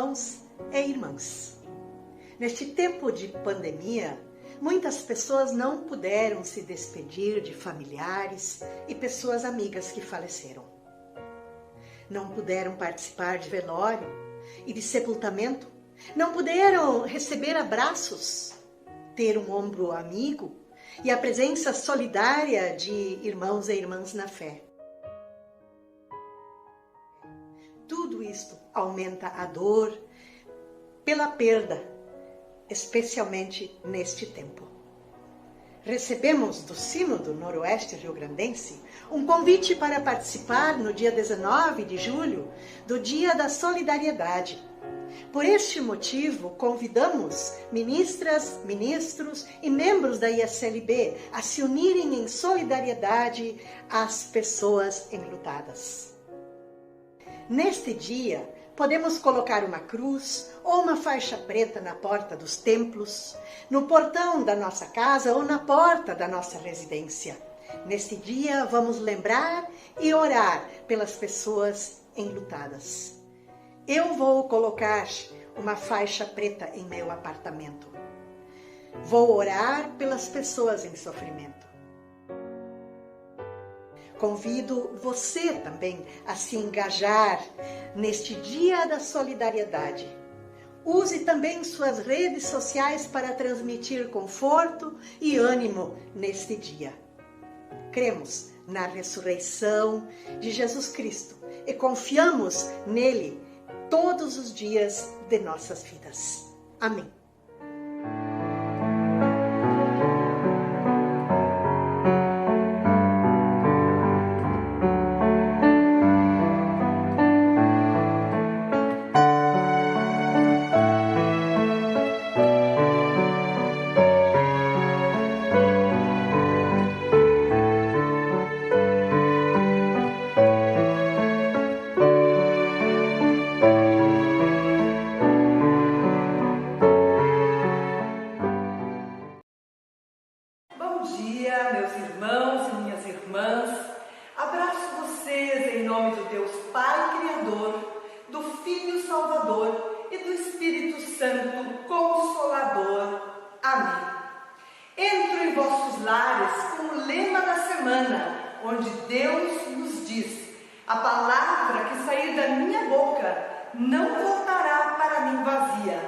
irmãos e irmãs. Neste tempo de pandemia, muitas pessoas não puderam se despedir de familiares e pessoas amigas que faleceram. Não puderam participar de velório e de sepultamento, não puderam receber abraços, ter um ombro amigo e a presença solidária de irmãos e irmãs na fé. Tudo isto aumenta a dor pela perda, especialmente neste tempo. Recebemos do Sínodo Noroeste Rio-Grandense um convite para participar no dia 19 de julho do Dia da Solidariedade. Por este motivo, convidamos ministras, ministros e membros da ISLB a se unirem em solidariedade às pessoas enlutadas. Neste dia, podemos colocar uma cruz ou uma faixa preta na porta dos templos, no portão da nossa casa ou na porta da nossa residência. Neste dia, vamos lembrar e orar pelas pessoas enlutadas. Eu vou colocar uma faixa preta em meu apartamento. Vou orar pelas pessoas em sofrimento. Convido você também a se engajar neste Dia da Solidariedade. Use também suas redes sociais para transmitir conforto e ânimo neste dia. Cremos na ressurreição de Jesus Cristo e confiamos nele todos os dias de nossas vidas. Amém. Bom dia, meus irmãos e minhas irmãs. Abraço vocês em nome do Deus Pai Criador, do Filho Salvador e do Espírito Santo Consolador. Amém. Entro em vossos lares com o lema da semana, onde Deus nos diz: a palavra que sair da minha boca não voltará para mim vazia,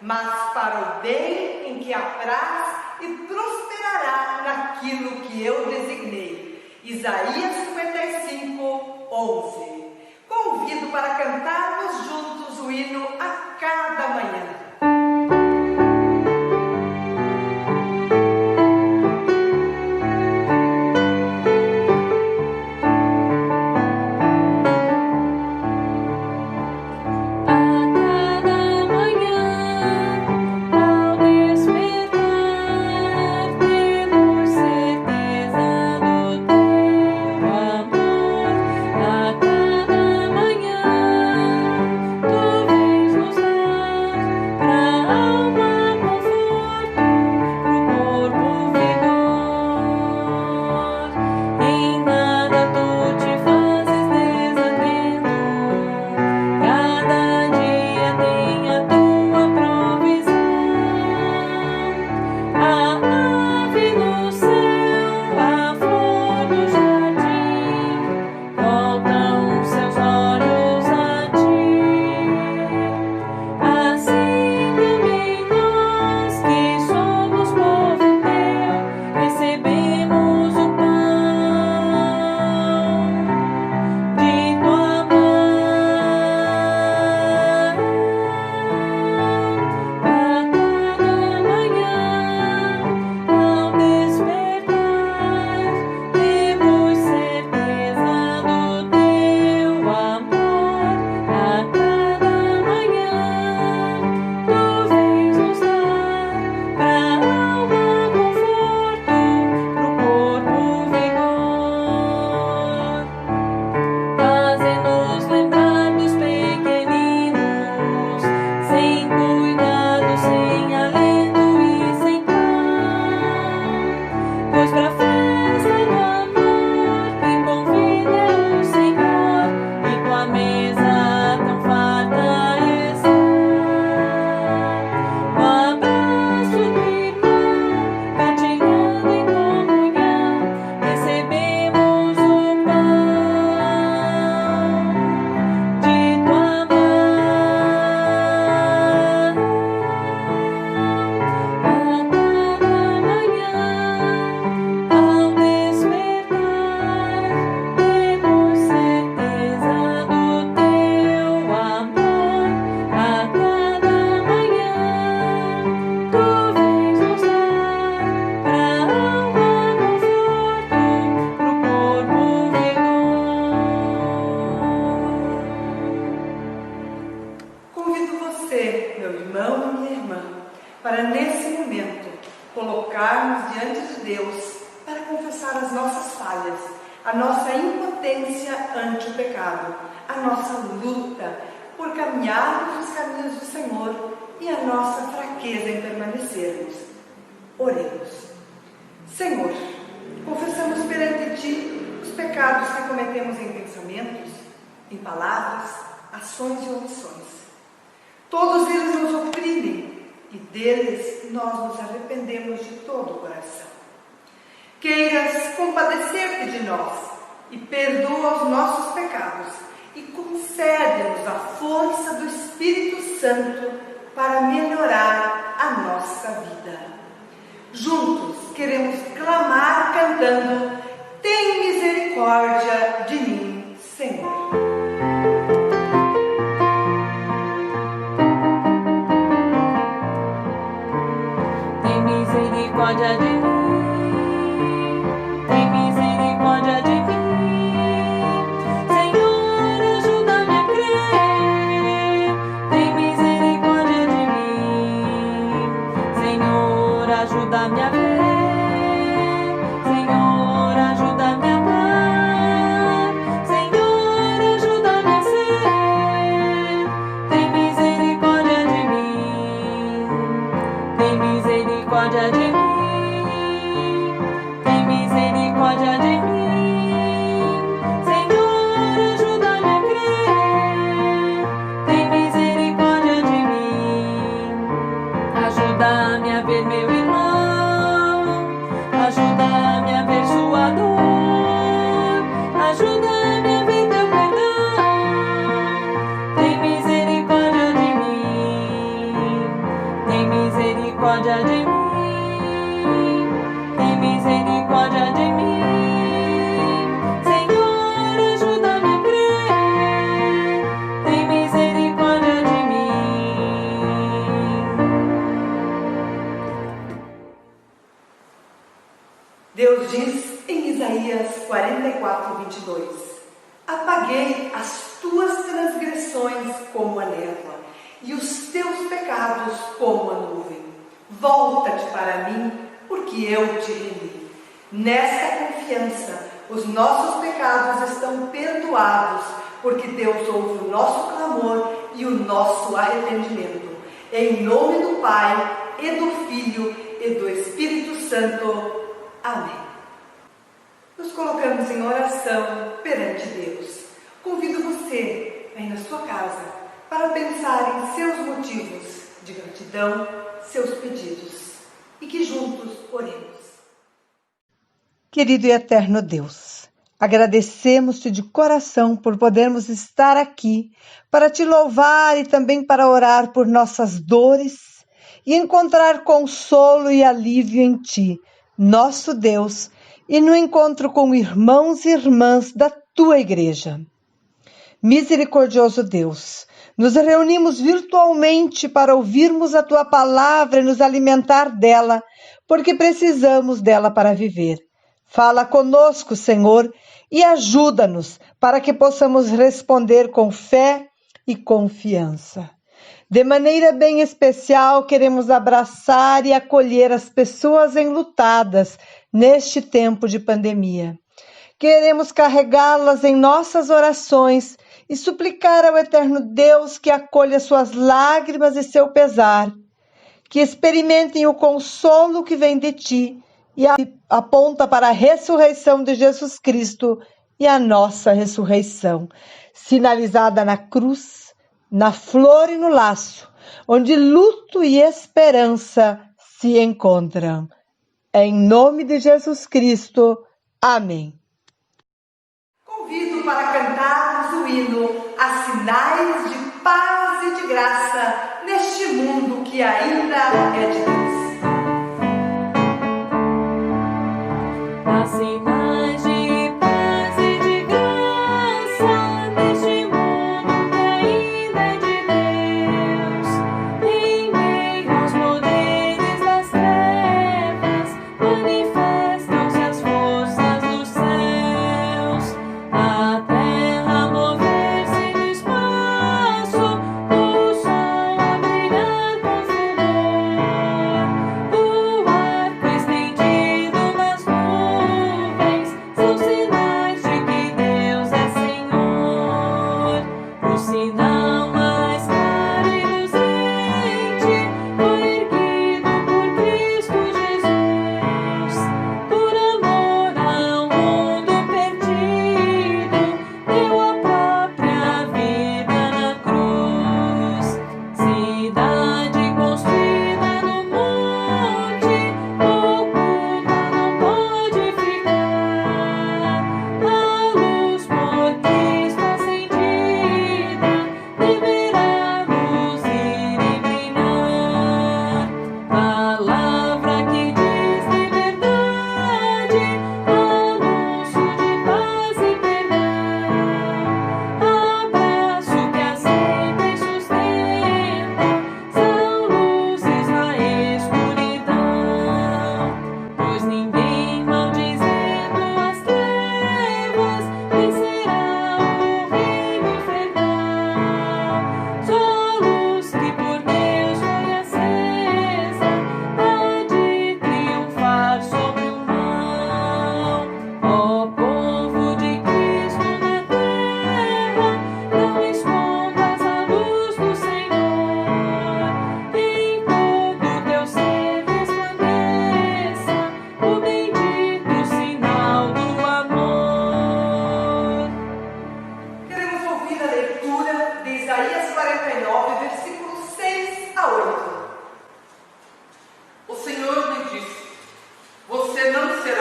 mas para o bem em que apraz e prosperará naquilo que eu designei. Isaías 55, 11. Convido para cantarmos juntos o hino a cada manhã. A cada manhã tu vens nos dar irmão e minha irmã, para nesse momento colocarmos diante de Deus para confessar as nossas falhas, a nossa impotência ante o pecado, a nossa luta por caminharmos os caminhos do Senhor e a nossa fraqueza em permanecermos. Oremos. Senhor, confessamos perante Ti os pecados que cometemos em pensamentos, em palavras, ações e omissões. Todos eles nos oprimem e deles nós nos arrependemos de todo o coração. Queiras compadecer-te de nós e perdoa os nossos pecados e concede-nos a força do Espírito Santo para melhorar a nossa vida. Juntos queremos clamar cantando: tem misericórdia de mim, Senhor. Tem misericórdia de mim. Tem misericórdia de mim, Senhor, ajuda-me a crer. Tem misericórdia de mim, Senhor, ajuda-me a ver. Senhor, ajuda-me a amar. Senhor, ajuda-me a ser. Tem misericórdia de mim. Tem misericórdia de mim. Misericórdia de mim, Senhor, ajuda-me a crer. Tem misericórdia de mim, ajuda-me a ver meu irmão, ajuda-me a ver sua dor, ajuda-me a ver teu perdão. Tem misericórdia de mim, tem misericórdia de mim. Tem misericórdia de mim, Senhor, ajuda-me a crer. Tem misericórdia de mim. Deus diz em Isaías 44:22: apaguei as tuas transgressões como a névoa e os teus pecados como a nuvem. Volta-te para mim, porque eu te remi. Nesta confiança, os nossos pecados estão perdoados, porque Deus ouve o nosso clamor e o nosso arrependimento. Em nome do Pai, e do Filho, e do Espírito Santo. Amém. Nos colocamos em oração perante Deus. Convido você, aí na sua casa, para pensar em seus motivos de gratidão, seus pedidos, e que juntos oremos. Querido e eterno Deus, agradecemos-te de coração por podermos estar aqui para te louvar e também para orar por nossas dores e encontrar consolo e alívio em ti, nosso Deus, e no encontro com irmãos e irmãs da tua igreja. Misericordioso Deus, nos reunimos virtualmente para ouvirmos a tua palavra e nos alimentar dela, porque precisamos dela para viver. Fala conosco, Senhor, e ajuda-nos para que possamos responder com fé e confiança. De maneira bem especial, queremos abraçar e acolher as pessoas enlutadas neste tempo de pandemia. Queremos carregá-las em nossas orações e suplicar ao eterno Deus que acolha suas lágrimas e seu pesar, que experimentem o consolo que vem de ti e aponta para a ressurreição de Jesus Cristo e a nossa ressurreição, sinalizada na cruz, na flor e no laço, onde luto e esperança se encontram. Em nome de Jesus Cristo. Amém. Convido para cantarmos o hino a sinais de paz e de graça neste mundo que ainda é de Deus. Há sinais de paz e de graça neste mundo que ainda é de Deus. Em meio aos poderes das trevas, manifestam-se as forças dos céus. A terra mover-se no espaço, o sol a brilhar com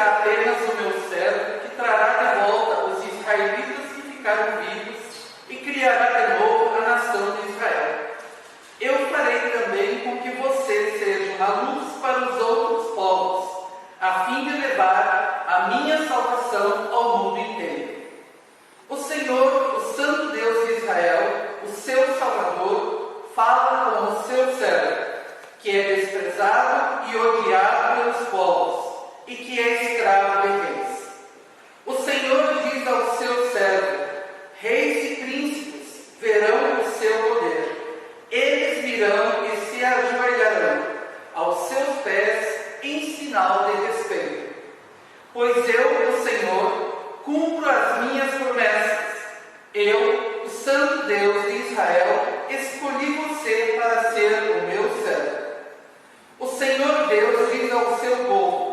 será apenas o meu servo que trará de volta os israelitas que ficaram vivos e criará de novo a nação de Israel. Eu farei também com que vocês sejam a luz para os outros povos, a fim de levar a minha salvação ao mundo inteiro. O Senhor, o Santo Deus de Israel, o seu Salvador, fala como o seu servo, que é desprezado e odiado pelos povos, e que é escravo de reis. O Senhor diz ao seu servo: reis e príncipes verão o seu poder. Eles virão e se ajoelharão aos seus pés em sinal de respeito. Pois eu, o Senhor, cumpro as minhas promessas. Eu, o Santo Deus de Israel, escolhi você para ser o meu servo. O Senhor Deus diz ao seu povo: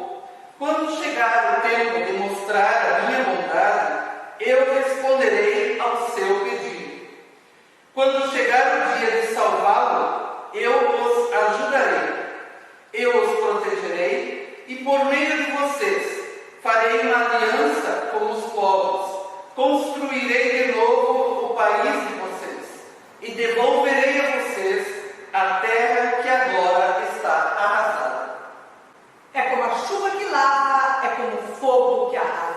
quando chegar o tempo de mostrar a minha bondade, eu responderei ao seu pedido. Quando chegar o dia de salvá-lo, eu os ajudarei. Eu os protegerei e por meio de vocês farei uma aliança com os povos. Construirei de novo o país de vocês e devolverei a vocês a terra que agora está arrasada. É como a chuva que lava, é como o fogo que arrasa.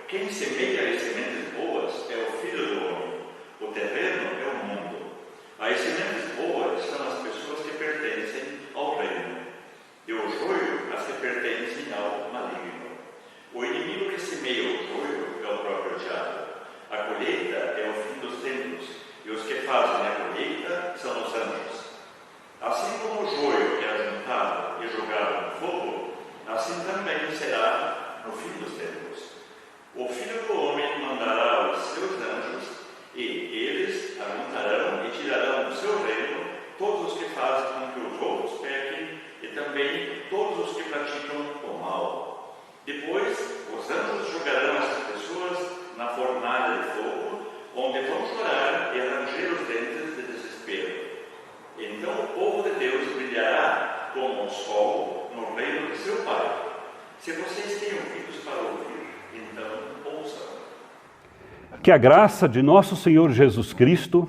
Quem semeia as sementes boas é o Filho do Homem. O terreno é o mundo. As sementes boas são as pessoas que pertencem ao reino. E o joio, as que pertencem ao maligno. O inimigo que semeia o joio é o próprio diabo. A colheita é o fim dos tempos, e os que fazem a colheita são os anjos. Assim como o joio é ajuntado e jogado no fogo, assim também será no fim dos tempos. O Filho do Homem mandará os seus anjos, e eles ajuntarão e tirarão do seu reino todos os que fazem com que os outros pequem, e também todos os que praticam o mal. Depois, os anjos jogarão essas pessoas na fornalha de fogo, onde vão chorar e ranger os dentes de desespero. Então o povo de Deus brilhará como o sol no reino de seu Pai. Se vocês têm ouvidos para ouvir, então ouçam. Que a graça de nosso Senhor Jesus Cristo,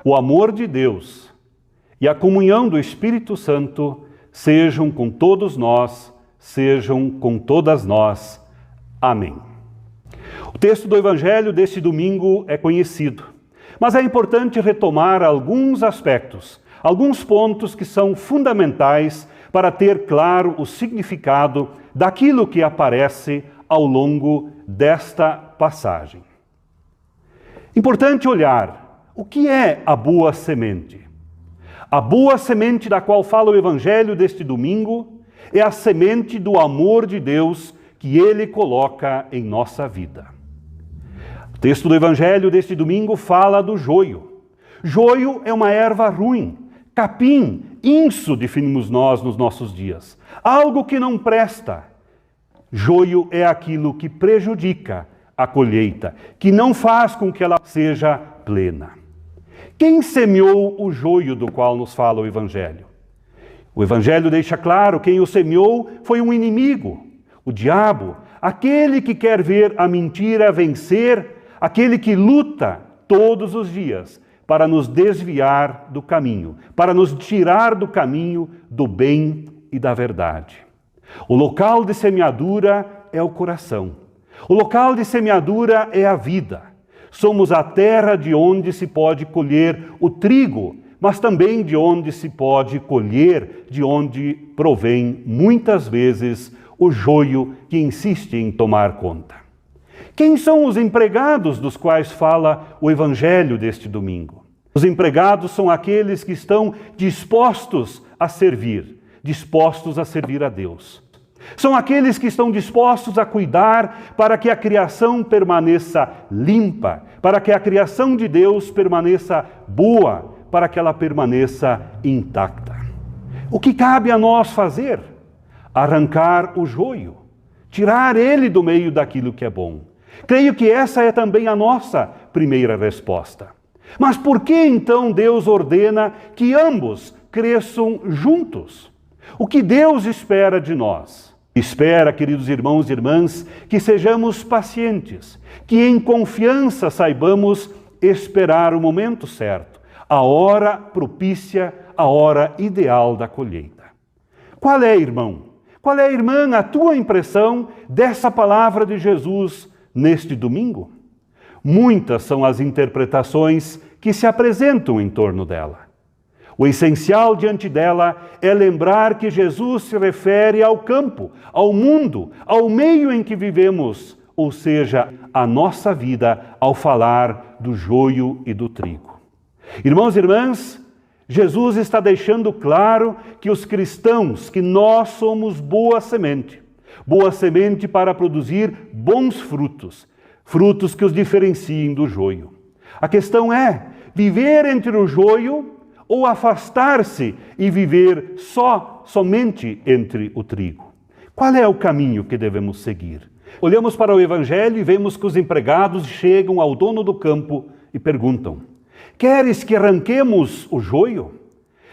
o amor de Deus e a comunhão do Espírito Santo sejam com todos nós, sejam com todas nós. Amém. O texto do Evangelho deste domingo é conhecido, mas é importante retomar alguns aspectos, alguns pontos que são fundamentais para ter claro o significado daquilo que aparece ao longo desta passagem. Importante olhar o que é a boa semente. A boa semente da qual fala o Evangelho deste domingo é a semente do amor de Deus que Ele coloca em nossa vida. O texto do Evangelho deste domingo fala do joio. Joio é uma erva ruim, capim, inso, definimos nós nos nossos dias. Algo que não presta. Joio é aquilo que prejudica a colheita, que não faz com que ela seja plena. Quem semeou o joio do qual nos fala o Evangelho? O Evangelho deixa claro, quem o semeou foi um inimigo, o diabo, aquele que quer ver a mentira vencer, aquele que luta todos os dias para nos desviar do caminho, para nos tirar do caminho do bem e da verdade. O local de semeadura é o coração. O local de semeadura é a vida. Somos a terra de onde se pode colher o trigo, mas também de onde se pode colher, de onde provém muitas vezes o joio que insiste em tomar conta. Quem são os empregados dos quais fala o Evangelho deste domingo? Os empregados são aqueles que estão dispostos a servir a Deus. São aqueles que estão dispostos a cuidar para que a criação permaneça limpa, para que a criação de Deus permaneça boa, para que ela permaneça intacta. O que cabe a nós fazer? Arrancar o joio, tirar ele do meio daquilo que é bom. Creio que essa é também a nossa primeira resposta. Mas por que então Deus ordena que ambos cresçam juntos? O que Deus espera de nós? Espera, queridos irmãos e irmãs, que sejamos pacientes, que em confiança saibamos esperar o momento certo, a hora propícia, a hora ideal da colheita. Qual é, irmão? Qual é, irmã, a tua impressão dessa palavra de Jesus neste domingo? Muitas são as interpretações que se apresentam em torno dela. O essencial diante dela é lembrar que Jesus se refere ao campo, ao mundo, ao meio em que vivemos, ou seja, à nossa vida, ao falar do joio e do trigo. Irmãos e irmãs, Jesus está deixando claro que os cristãos, que nós somos boa semente para produzir bons frutos, frutos que os diferenciem do joio. A questão é viver entre o joio ou afastar-se e viver somente entre o trigo. Qual é o caminho que devemos seguir? Olhamos para o Evangelho e vemos que os empregados chegam ao dono do campo e perguntam: queres que arranquemos o joio?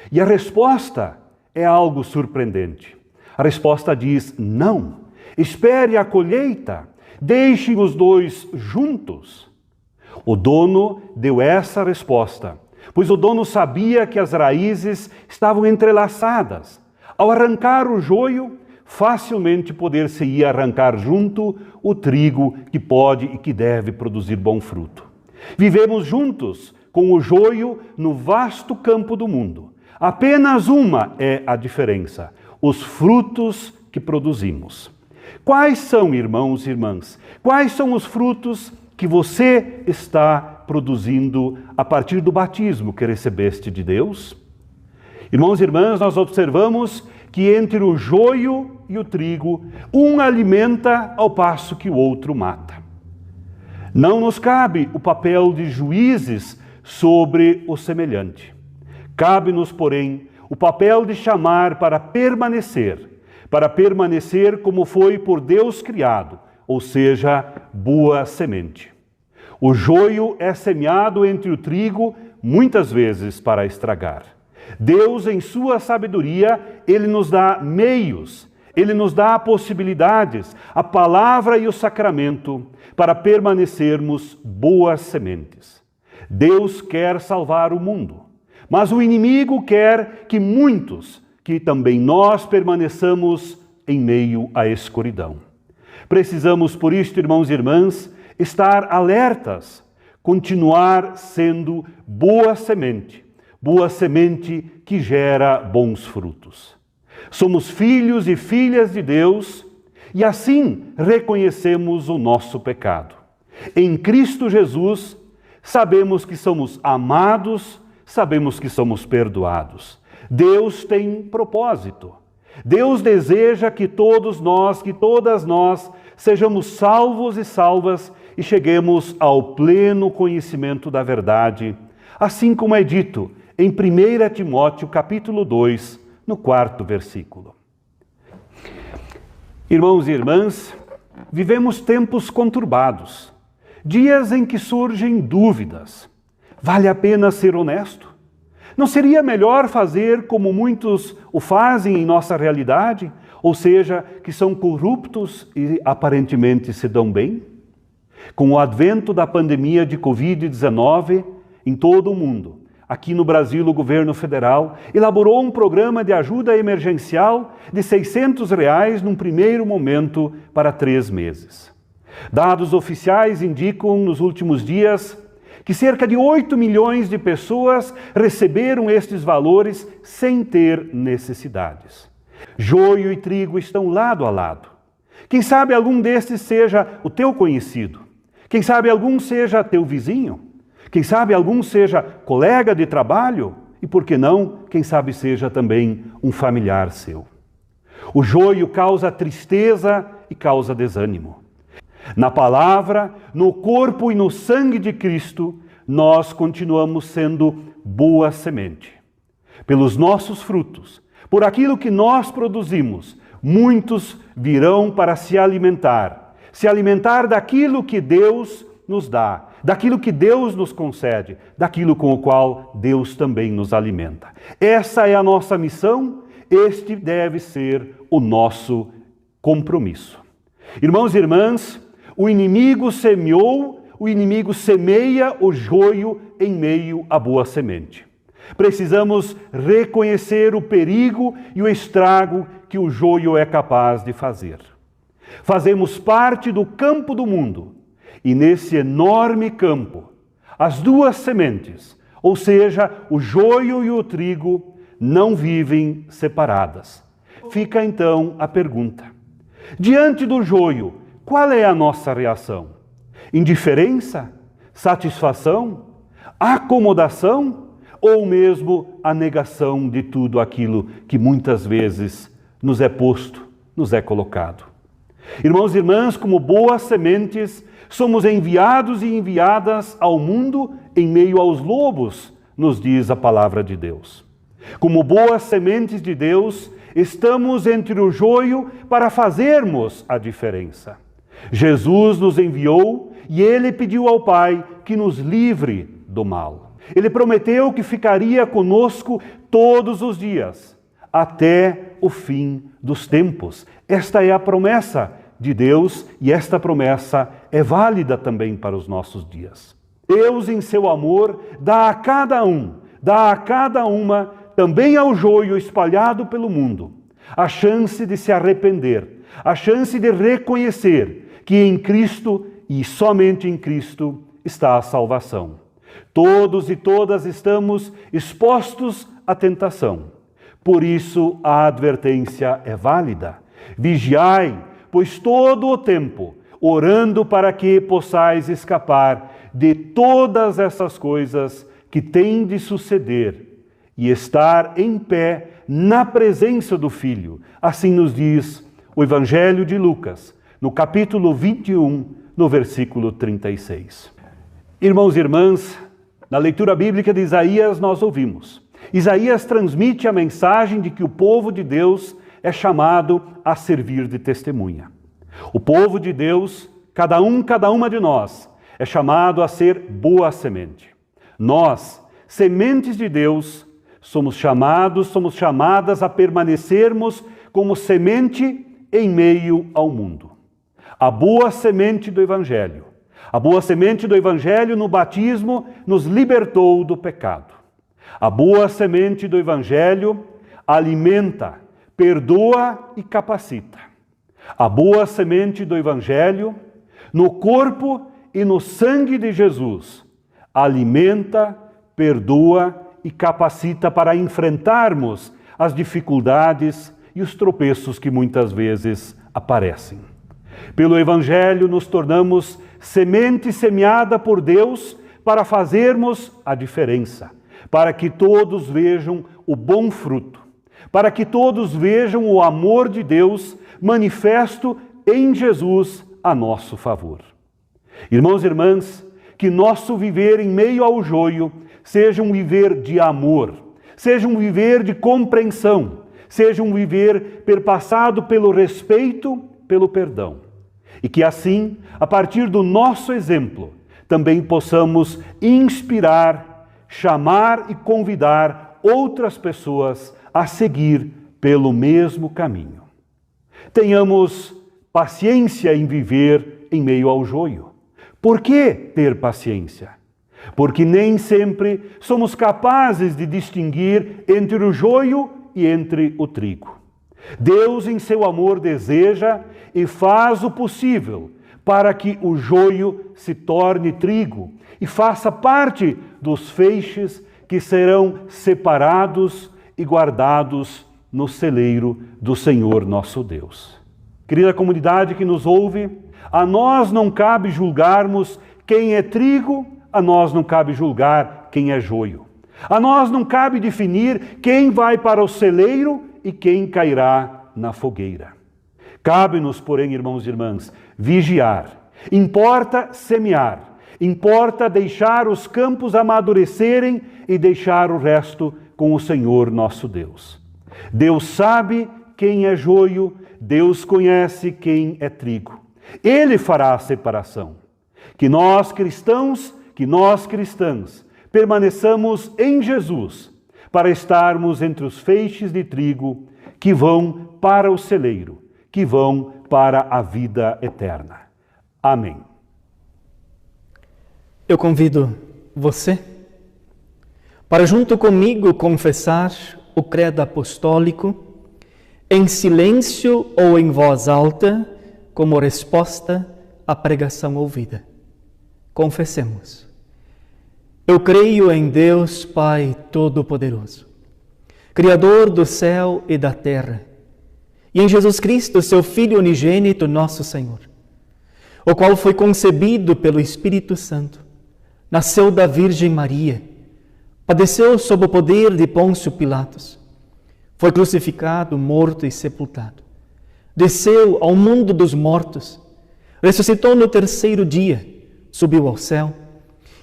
E a resposta é algo surpreendente. A resposta diz: não, espere a colheita, deixem os dois juntos. O dono deu essa resposta, pois o dono sabia que as raízes estavam entrelaçadas. Ao arrancar o joio, facilmente poder-se-ia arrancar junto o trigo que pode e que deve produzir bom fruto. Vivemos juntos com o joio no vasto campo do mundo. Apenas uma é a diferença: os frutos que produzimos. Quais são, irmãos e irmãs? Quais são os frutos que você está produzindo a partir do batismo que recebeste de Deus? Irmãos e irmãs, nós observamos que entre o joio e o trigo, um alimenta ao passo que o outro mata. Não nos cabe o papel de juízes sobre o semelhante. Cabe-nos, porém, o papel de chamar para permanecer como foi por Deus criado, ou seja, boa semente. O joio é semeado entre o trigo, muitas vezes para estragar. Deus, em sua sabedoria, Ele nos dá meios, Ele nos dá possibilidades, a palavra e o sacramento, para permanecermos boas sementes. Deus quer salvar o mundo, mas o inimigo quer que muitos, que também nós permaneçamos em meio à escuridão. Precisamos, por isto, irmãos e irmãs, estar alertas, continuar sendo boa semente que gera bons frutos. Somos filhos e filhas de Deus e assim reconhecemos o nosso pecado. Em Cristo Jesus, sabemos que somos amados, sabemos que somos perdoados. Deus tem propósito. Deus deseja que todos nós, que todas nós, sejamos salvos e salvas e cheguemos ao pleno conhecimento da verdade, assim como é dito em 1 Timóteo capítulo 2, no 4º versículo. Irmãos e irmãs, vivemos tempos conturbados, dias em que surgem dúvidas. Vale a pena ser honesto? Não seria melhor fazer como muitos o fazem em nossa realidade, ou seja, que são corruptos e aparentemente se dão bem? Com o advento da pandemia de Covid-19 em todo o mundo, aqui no Brasil o governo federal elaborou um programa de ajuda emergencial de R$600 num primeiro momento para 3 meses. Dados oficiais indicam nos últimos dias que cerca de 8 milhões de pessoas receberam estes valores sem ter necessidades. Joio e trigo estão lado a lado. Quem sabe algum destes seja o teu conhecido? Quem sabe algum seja teu vizinho? Quem sabe algum seja colega de trabalho? E por que não, quem sabe seja também um familiar seu? O joio causa tristeza e causa desânimo. Na palavra, no corpo e no sangue de Cristo, nós continuamos sendo boa semente. Pelos nossos frutos, por aquilo que nós produzimos, muitos virão para se alimentar daquilo que Deus nos dá, daquilo que Deus nos concede, daquilo com o qual Deus também nos alimenta. Essa é a nossa missão, este deve ser o nosso compromisso. Irmãos e irmãs, o inimigo semeia o joio em meio à boa semente. Precisamos reconhecer o perigo e o estrago que o joio é capaz de fazer. Fazemos parte do campo do mundo e nesse enorme campo, as duas sementes, ou seja, o joio e o trigo, não vivem separadas. Fica então a pergunta: diante do joio, qual é a nossa reação? Indiferença? Satisfação? Acomodação? Ou mesmo a negação de tudo aquilo que muitas vezes nos é posto, nos é colocado? Irmãos e irmãs, como boas sementes, somos enviados e enviadas ao mundo em meio aos lobos, nos diz a palavra de Deus. Como boas sementes de Deus, estamos entre o joio para fazermos a diferença. Jesus nos enviou e Ele pediu ao Pai que nos livre do mal. Ele prometeu que ficaria conosco todos os dias, até o fim dos tempos. Esta é a promessa de Deus e esta promessa é válida também para os nossos dias. Deus, em seu amor, dá a cada uma, também ao joio espalhado pelo mundo, a chance de se arrepender, a chance de reconhecer que em Cristo e somente em Cristo está a salvação. Todos e todas estamos expostos à tentação. Por isso a advertência é válida. Vigiai, pois todo o tempo, orando para que possais escapar de todas essas coisas que têm de suceder e estar em pé na presença do Filho. Assim nos diz o Evangelho de Lucas, no capítulo 21, no versículo 36. Irmãos e irmãs, na leitura bíblica de Isaías nós ouvimos. Isaías transmite a mensagem de que o povo de Deus é chamado a servir de testemunha. O povo de Deus, cada uma de nós, é chamado a ser boa semente. Nós, sementes de Deus, somos chamadas a permanecermos como semente em meio ao mundo. A boa semente do Evangelho. A boa semente do Evangelho no batismo nos libertou do pecado. A boa semente do Evangelho alimenta, perdoa e capacita. A boa semente do Evangelho, no corpo e no sangue de Jesus, alimenta, perdoa e capacita para enfrentarmos as dificuldades e os tropeços que muitas vezes aparecem. Pelo Evangelho nos tornamos semente semeada por Deus para fazermos a diferença, para que todos vejam o bom fruto, para que todos vejam o amor de Deus manifesto em Jesus a nosso favor. Irmãos e irmãs, que nosso viver em meio ao joio seja um viver de amor, seja um viver de compreensão, seja um viver perpassado pelo respeito, pelo perdão. E que assim, a partir do nosso exemplo, também possamos inspirar, chamar e convidar outras pessoas a seguir pelo mesmo caminho. Tenhamos paciência em viver em meio ao joio. Por que ter paciência? Porque nem sempre somos capazes de distinguir entre o joio e entre o trigo. Deus, em seu amor, deseja e faz o possível para que o joio se torne trigo e faça parte dos feixes que serão separados e guardados no celeiro do Senhor nosso Deus. Querida comunidade que nos ouve, a nós não cabe julgarmos quem é trigo, a nós não cabe julgar quem é joio. A nós não cabe definir quem vai para o celeiro e quem cairá na fogueira. Cabe-nos, porém, irmãos e irmãs, vigiar. Importa semear. Importa deixar os campos amadurecerem e deixar o resto com o Senhor nosso Deus. Deus sabe quem é joio, Deus conhece quem é trigo. Ele fará a separação. Que nós cristãs, permaneçamos em Jesus para estarmos entre os feixes de trigo que vão para o celeiro, que vão para a vida eterna. Amém. Eu convido você para junto comigo confessar o credo apostólico em silêncio ou em voz alta, como resposta à pregação ouvida. Confessemos. Eu creio em Deus Pai Todo-Poderoso, Criador do céu e da terra, e em Jesus Cristo, seu Filho unigênito, nosso Senhor, o qual foi concebido pelo Espírito Santo, nasceu da Virgem Maria, padeceu sob o poder de Pôncio Pilatos, foi crucificado, morto e sepultado, desceu ao mundo dos mortos, ressuscitou no terceiro dia, subiu ao céu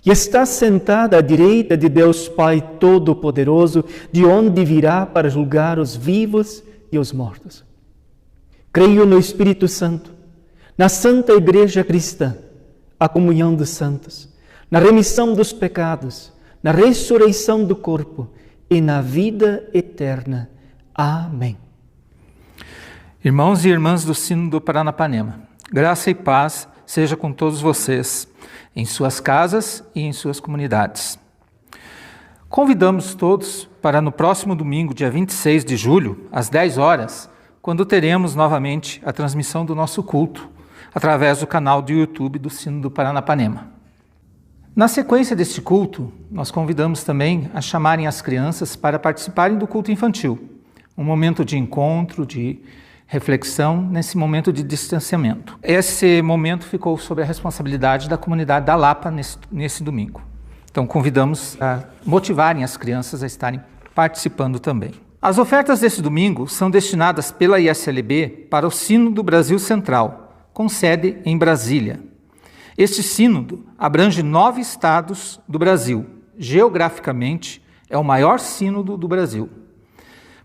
e está sentado à direita de Deus Pai Todo-Poderoso, de onde virá para julgar os vivos e os mortos. Creio no Espírito Santo, na Santa Igreja Cristã, a comunhão dos santos, na remissão dos pecados, na ressurreição do corpo e na vida eterna. Amém. Irmãos e irmãs do Sínodo do Paranapanema, graça e paz seja com todos vocês, em suas casas e em suas comunidades. Convidamos todos para no próximo domingo, dia 26 de julho, às 10 horas, quando teremos novamente a transmissão do nosso culto, através do canal do YouTube do Sínodo do Paranapanema. Na sequência deste culto, nós convidamos também a chamarem as crianças para participarem do culto infantil, um momento de encontro, de reflexão, nesse momento de distanciamento. Esse momento ficou sob a responsabilidade da comunidade da Lapa nesse domingo. Então, convidamos a motivarem as crianças a estarem participando também. As ofertas desse domingo são destinadas pela ISLB para o Sínodo do Brasil Central, com sede em Brasília. Este sínodo abrange 9 estados do Brasil. Geograficamente, é o maior sínodo do Brasil.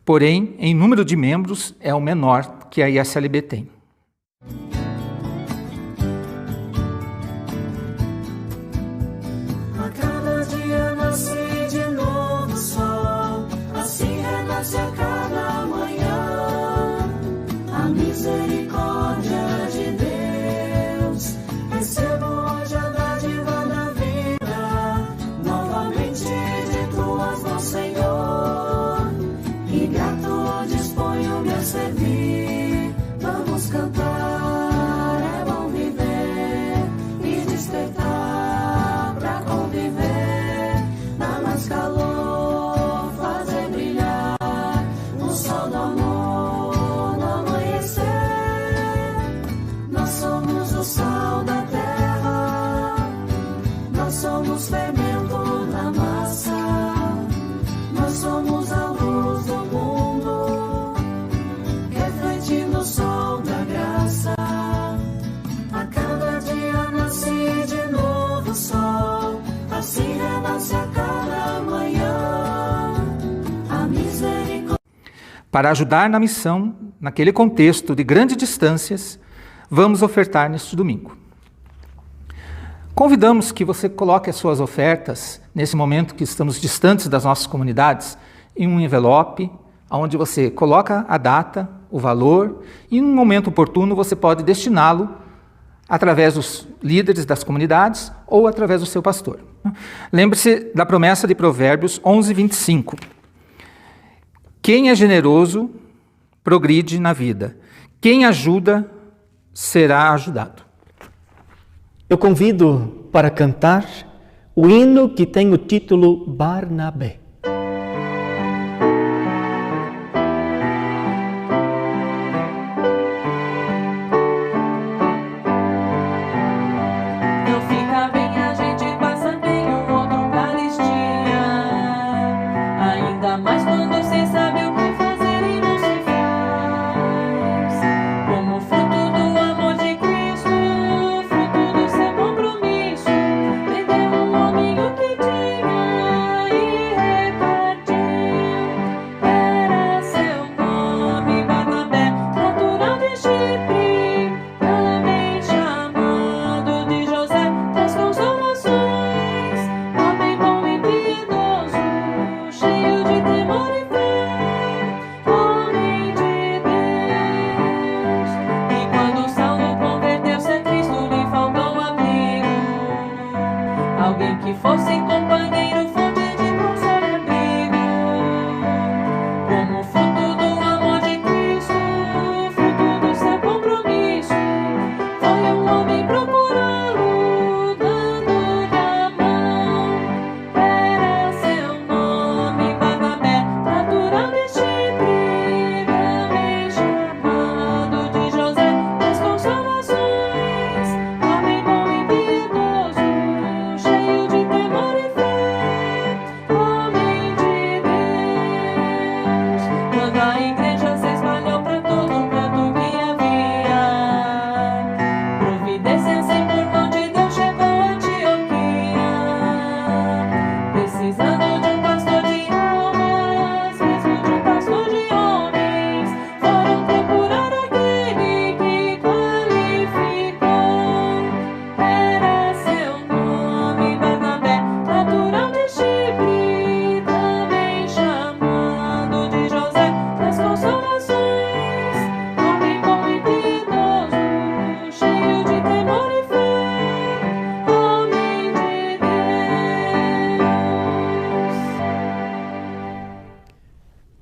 Porém, em número de membros, é o menor que a ISLB tem. A cada dia nasce de novo sol, assim renasce a cada manhã. A misericórdia de Deus, recebo hoje a dádiva da vida, novamente de tuas mãos, Senhor, e grato disponho-me a servir. Vamos cantar, é bom viver e despertar pra conviver. Dá mais calor, fazer brilhar o sol do amor no amanhecer. Nosso para ajudar na missão, naquele contexto de grandes distâncias, vamos ofertar neste domingo. Convidamos que você coloque as suas ofertas, nesse momento que estamos distantes das nossas comunidades, em um envelope, onde você coloca a data, o valor, e em um momento oportuno você pode destiná-lo através dos líderes das comunidades ou através do seu pastor. Lembre-se da promessa de Provérbios 11:25. Quem é generoso progride na vida. Quem ajuda será ajudado. Eu convido para cantar o hino que tem o título Barnabé.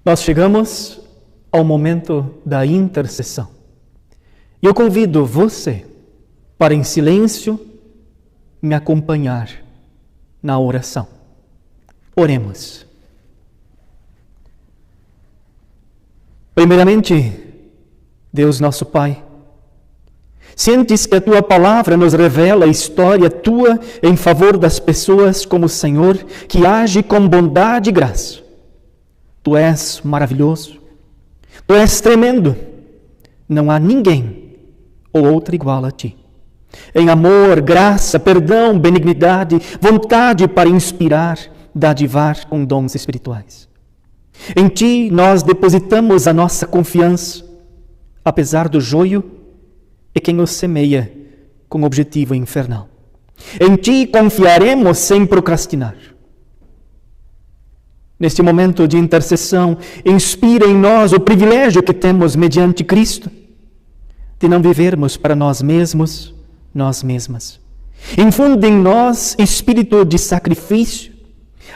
Nós chegamos ao momento da intercessão. E eu convido você para, em silêncio, me acompanhar na oração. Oremos. Primeiramente, Deus nosso Pai, sentes que a Tua Palavra nos revela a história Tua em favor das pessoas como o Senhor que age com bondade e graça. Tu és maravilhoso, Tu és tremendo, não há ninguém ou outro igual a Ti. Em amor, graça, perdão, benignidade, vontade para inspirar, dadivar com dons espirituais. Em Ti nós depositamos a nossa confiança, apesar do joio e quem o semeia com objetivo infernal. Em Ti confiaremos sem procrastinar. Neste momento de intercessão, inspira em nós o privilégio que temos mediante Cristo, de não vivermos para nós mesmos, nós mesmas. Infunde em nós espírito de sacrifício,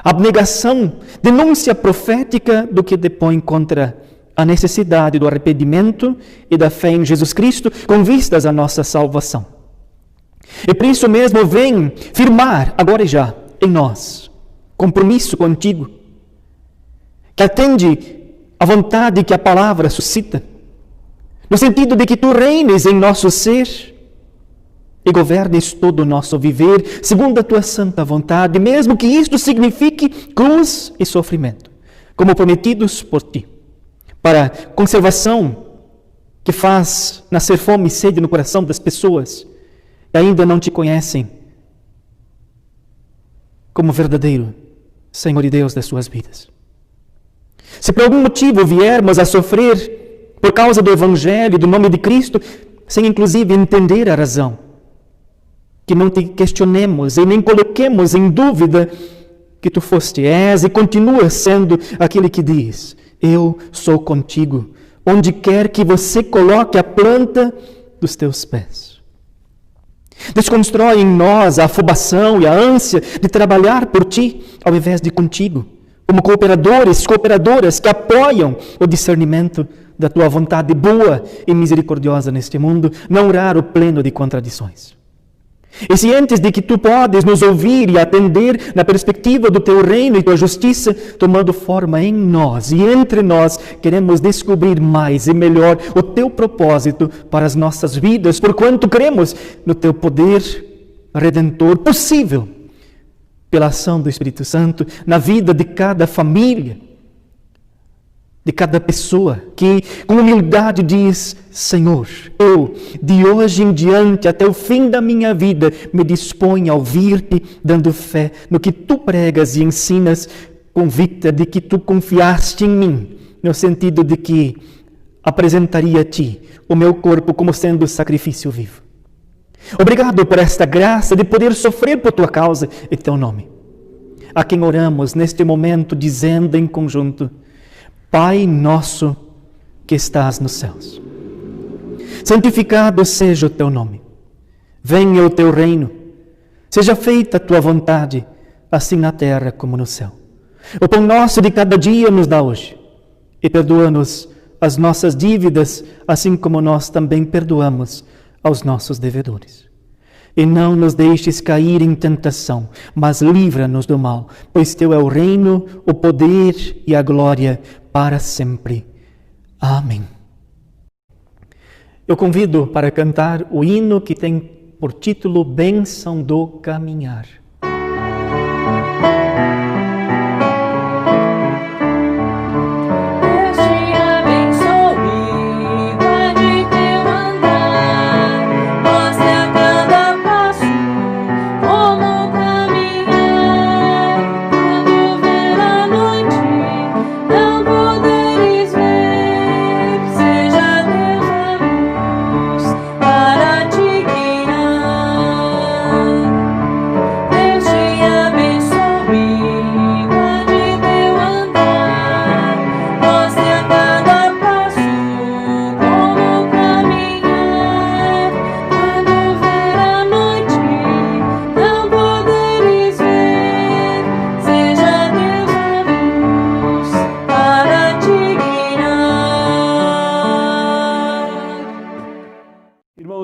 abnegação, denúncia profética do que depõe contra a necessidade do arrependimento e da fé em Jesus Cristo com vistas à nossa salvação. E por isso mesmo vem firmar, agora e já, em nós, compromisso contigo, que atende à vontade que a palavra suscita, no sentido de que Tu reines em nosso ser e governes todo o nosso viver, segundo a Tua santa vontade, mesmo que isto signifique cruz e sofrimento, como prometidos por Ti, para conservação que faz nascer fome e sede no coração das pessoas que ainda não Te conhecem como verdadeiro Senhor e Deus das suas vidas. Se por algum motivo viermos a sofrer por causa do Evangelho, do nome de Cristo, sem inclusive entender a razão, que não te questionemos e nem coloquemos em dúvida que tu foste, és e continuas sendo aquele que diz: eu sou contigo, onde quer que você coloque a planta dos teus pés. Desconstrói em nós a afobação e a ânsia de trabalhar por ti, ao invés de contigo, como cooperadores, cooperadoras que apoiam o discernimento da tua vontade boa e misericordiosa neste mundo, não raro pleno de contradições. E cientes de que tu podes nos ouvir e atender na perspectiva do teu reino e tua justiça, tomando forma em nós e entre nós, queremos descobrir mais e melhor o teu propósito para as nossas vidas, porquanto cremos no teu poder redentor possível, pela ação do Espírito Santo, na vida de cada família, de cada pessoa que com humildade diz: Senhor, eu de hoje em diante até o fim da minha vida me disponho a ouvir-te, dando fé no que tu pregas e ensinas, convicta de que tu confiaste em mim, no sentido de que apresentaria a ti o meu corpo como sendo sacrifício vivo. Obrigado por esta graça de poder sofrer por tua causa e teu nome. A quem oramos neste momento dizendo em conjunto: Pai nosso que estás nos céus, santificado seja o teu nome. Venha o teu reino. Seja feita a tua vontade, assim na terra como no céu. O pão nosso de cada dia nos dá hoje. E perdoa-nos as nossas dívidas, assim como nós também perdoamos aos nossos devedores. E não nos deixes cair em tentação, mas livra-nos do mal, pois teu é o reino, o poder e a glória para sempre. Amém. Eu convido para cantar o hino que tem por título Bênção do Caminhar.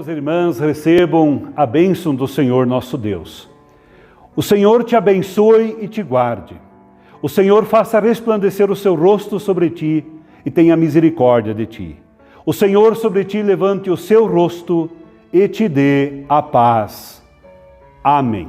Irmãos e irmãs, recebam a bênção do Senhor nosso Deus. O Senhor te abençoe e te guarde. O Senhor faça resplandecer o seu rosto sobre ti e tenha misericórdia de ti. O Senhor sobre ti levante o seu rosto e te dê a paz. Amém.